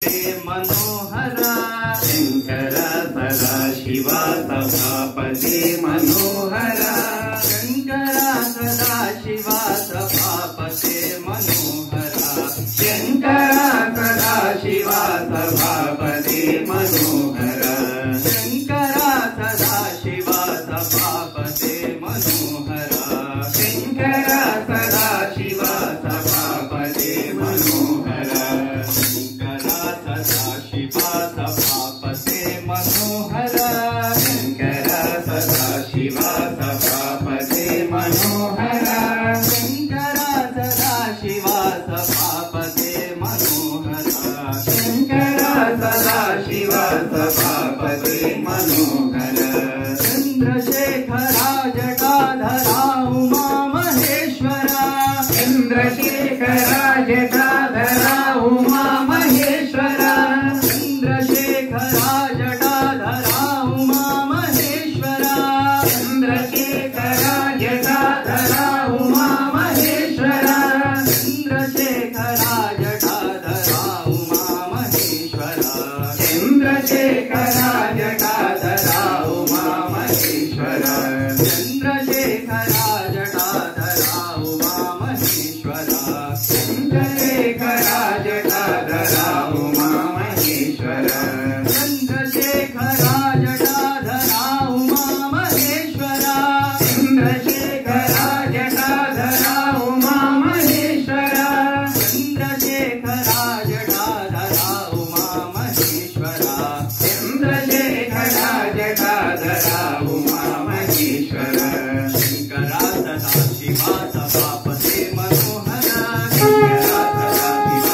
मनोहरा शंकर सदाशिवा सभापते मनोहरा शंकरा सदाशिवा सभापते मनोहरा शंकरा सदाशिवा सभापते मनोहरा शंकरा सदाशिवा सभापते मनोहरा शंकरा सदाशिवा सभापते मनोहरा शंकरा सदाशिवा सभापते मनोहरा शंकरा सदाशिवा सभापते मनोहरा शंकरा सदाशिवा सभापते मनोहरा शंकरा सदाशिवा सभापते मनोहरा चंद्रशेखरा जटाधरा उमा महेश्वरा चंद्रशेखरा जटाधरा उमा महेश्वरा चंद्रशेखरा जटाधरा उमा महेश्वरा चंद्रशेखरा जटाधरा उमा महेश्वरा चंद्रशेखरा जटाधरा उमा महेश्वरा चंद्रशेखरा जटाधरा उमा महेश्वरा चंद्रशेखरा जटाधरा उमा महेश्वरा चंद्रशेखरा जटाधरा उमा महेश्वरा चंद्रशेखरा जटाधरा उमा महेश्वरा चंद्रशेखरा जटाधरा उमा महेश्वरा चंद्रशेखरा जटाधरा उमा महेश्वरा चंद्रशेखरा जटाधरा उमा महेश्वरा शंकरा सदाशिवा सभापते मनोहरा शंकरा सदाशिवा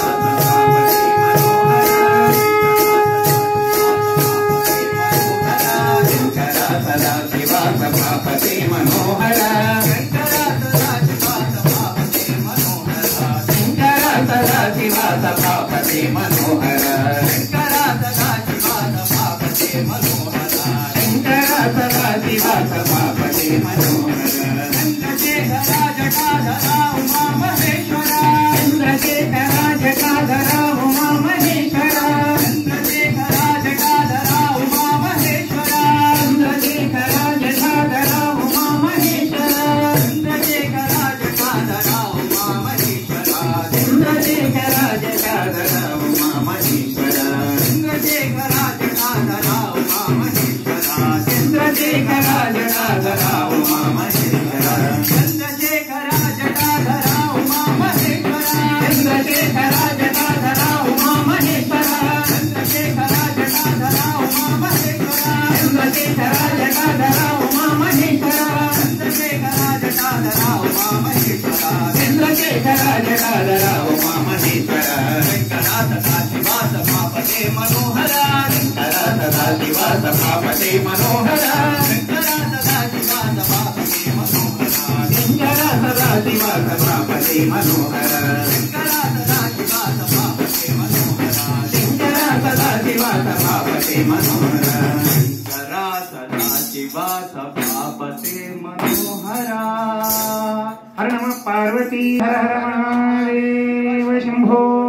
सभापते मनोहरा शंकरा सदाशिवा सभापते मनोहरा शंकरा सदाशिवा सभापते मनोहरा शंकरा सदाशिवा सभापते मनोहरा शंकरा सदाशिवा सभापते मनोहरा चंद्रशेखरा जटाधरा उमा महेश्वरा चंद्रशेखरा जटाधरा उमा महेश्वरा चंद्रशेखरा जटाधरा उमा महेश्वरा चंद्रशेखरा जटाधरा उमा महेश्वरा चंद्रशेखरा जटाधरा उमा महेश्वरा चंद्रशेखरा जटाधरा उमा महेश्वरा चंद्रशेखरा जटाधरा उमा महेश्वरा चंद्रशेखरा जटाधरा उमा महेश्वरा चंद्रशेखरा जटाधरा उमा महेश्वरा चंद्रशेखरा जटाधरा उमा महेश्वरा चंद्रशेखरा जटाधरा उमा महेश्वरा चंद्रशेखरा जटाधरा उमा महेश्वरा चंद्रशेखरा जटाधरा उमा महेश्वरा चंद्रशेखरा जटाधरा उमा महेश्वरा शंकरा सदाशिवा सभापते मनोहरा शंकरा सदाशिवा सभापते मनोहरा शंकरा सदाशिवा सभापते मनोहरा शंकरा सदाशिवा सभापते मनोहरा शंकरा सदाशिवा सभापते मनोहरा शंकरा सदाशिवा सभापते मनोहरा शंकरा सदाशिवा सभापते मनोहरा। हर नमः पार्वती हर हर महादेव शंभो।